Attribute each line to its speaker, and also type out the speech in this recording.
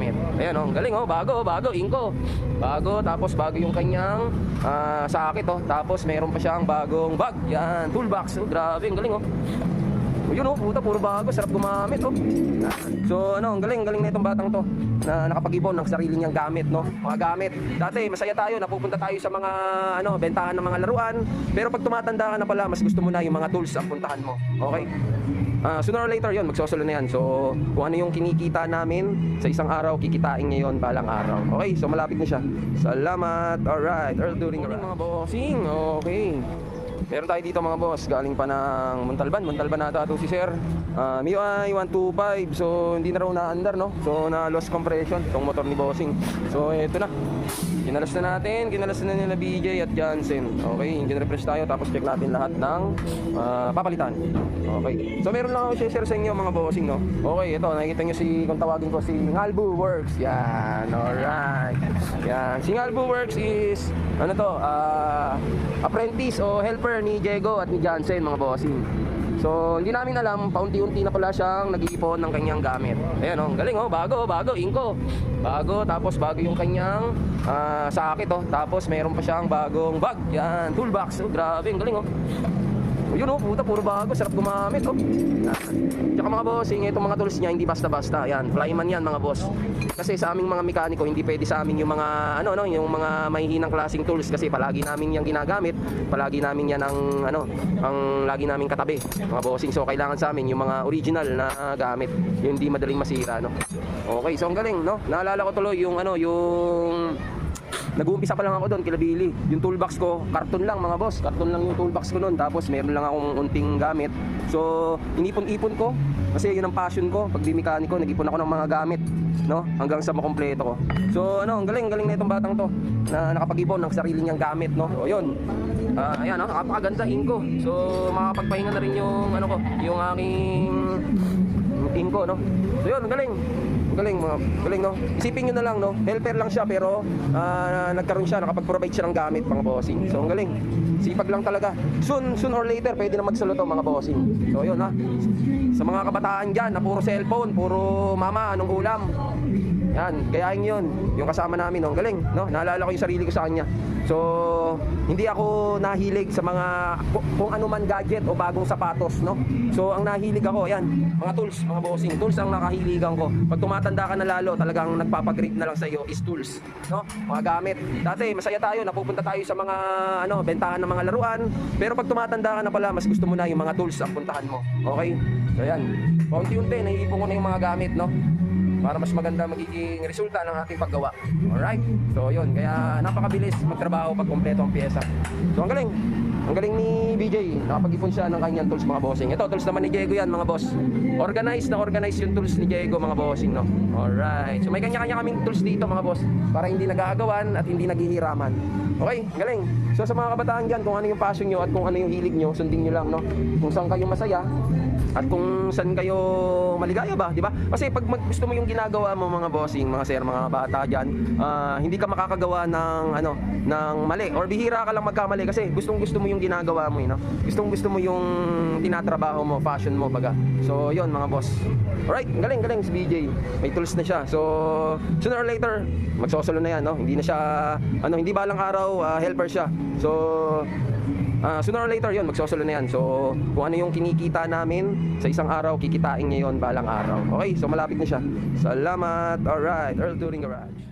Speaker 1: gamit. Ayan oh, galing oh, bago, Inko. Bago, tapos bago yung kanyang sakit oh. Tapos meron pa siyang bagong bag. Yan, toolbox. Oh, grabe, ang galing oh. Yun oh, puta, puro bago, sarap gumamit oh. So ano, ang galing na itong batang to na nakapag-ipon ng sarili niyang gamit, no? Mga gamit. Dati masaya tayo, napupunta tayo sa mga bentahan ng mga laruan, pero pag tumatanda ka na pala, mas gusto mo na yung mga tools ang puntahan mo. Okay? Sooner or later yon, magsosolo na yan. So kung ano yung kinikita namin sa isang araw, kikitain niya yon balang araw. Okay, so malapit na siya. Salamat. Alright, Earl During mga bossing. Okay, meron tayo dito mga boss, galing pa ng Montalban nata ito si Sir. MIUI 125, so hindi na raw naandar, no? So na lost compression itong motor ni bossing. So eto na, kinalas na nila BJ at Jansen. Okay, gin-refresh tayo, tapos check natin lahat ng papalitan. Okay, so meron lang ako share sa inyo mga bossing, no? Okay, ito, nakikita nyo kung tawagin ko si Ngalbu Works. Yan, alright. Yan, si Ngalbu Works is ano to, apprentice o helper ni Diego at ni Jansen mga bossing. So hindi namin alam, paunti-unti na pala siyang nag-iipon ng kanyang gamit. Ayan oh, galing oh, bago, Inko. Bago, tapos bago yung kanyang sakit oh. Tapos meron pa siyang bagong bag. Yan, toolbox. Oh, grabe, ang galing oh. Yun oh, puta, puro bago, sarap gumamit oh. Tsaka mga bossing, itong mga tools niya hindi basta-basta. Yan, flyman yan mga boss. Kasi sa aming mga mekaniko, hindi pwede sa amin yung mga yung mga mahihinang klaseng tools, kasi palagi namin yang ginagamit, palagi namin yan ang lagi namin katabi mga bossing. So kailangan sa amin yung mga original na gamit, yung hindi madaling masira, no. Okay, so ang galing, no. Naalala ko tuloy yung nag-uumpisa pa lang ako doon kila Billy. Yung toolbox ko, karton lang mga boss. Karton lang yung toolbox ko noon. Tapos meron lang akong unting gamit. So, inipon-ipon ko. Kasi yun ang passion ko. Pag di mekaniko, nag-ipon ako ng mga gamit, no? Hanggang sa makompleto ko. So, ang galing na itong batang to na nakapag-ipon ng sarili niyang gamit, no? So, yun. Ayan, napakaganda, Inko. So, makapagpahinga na rin yung yung aking Inko, no? So, yun, galing, no? Isipin nyo na lang, no? Helper lang siya, pero nagkaroon siya, nakapag-provide siya ng gamit, mga bossing. So, ang galing. Sipag lang talaga. Soon or later, pwede na magsolo to, mga bossing. So, yun, ha? Sa mga kabataan dyan, na puro cellphone, puro mama, anong ulam. Yan, kayain yun. Yung kasama namin, no? Ang galing, no? Naalala ko yung sarili ko sa kanya. So, hindi ako nahilig sa mga kung ano man gadget o bagong sapatos, no? So, ang nahilig ako, yan, mga tools, mga bossing. Tools ang nakahiligan ko. Pag tumatanda ka na lalo, talagang nagpapagrip na lang sa iyo is tools, no? Mga gamit. Dati, masaya tayo, napupunta tayo sa mga bentahan ng mga laruan. Pero pag tumatanda ka na pala, mas gusto mo na yung mga tools ang puntahan mo. Okay? So, yan. Paunti-unti, naiipon ko na yung mga gamit, no? Para mas maganda magiging resulta ng ating paggawa. Alright? So yun, kaya napakabilis magtrabaho pag kompleto ang pyesa. So ang galing ni BJ, nakapag-ipon siya ng kanyang tools mga bossing. Ito, tools naman ni Diego yan mga boss. Organized yung tools ni Diego mga bossing, no? Alright, so may kanya-kanya kaming tools dito mga boss, para hindi nag-aagawan at hindi naghihiraman. Okay, galing. So sa mga kabataan dyan, kung ano yung passion nyo at kung ano yung hilig nyo, sundin nyo lang, no? Kung saan kayo masaya at kung saan kayo maligaya ba, di ba? Kasi pag gusto mo yung ginagawa mo mga bossing, mga sir, mga bata diyan, hindi ka makakagawa ng mali or bihira ka lang magkamali kasi gustong-gusto mo yung ginagawa mo, no? Gustong-gusto mo yung tinatrabaho mo, passion mo baga. So, yon mga boss. Alright, galing si BJ. May tools na siya. So, sooner or later, magsosolo na yan, no? Hindi na siya hindi balang araw helper siya. So, sooner or later yon, magsosolo na yan. So kung ano yung kinikita namin sa isang araw, kikitain niya yon balang araw. Okay, so malapit na siya. Salamat. Alright, Earl During Garage.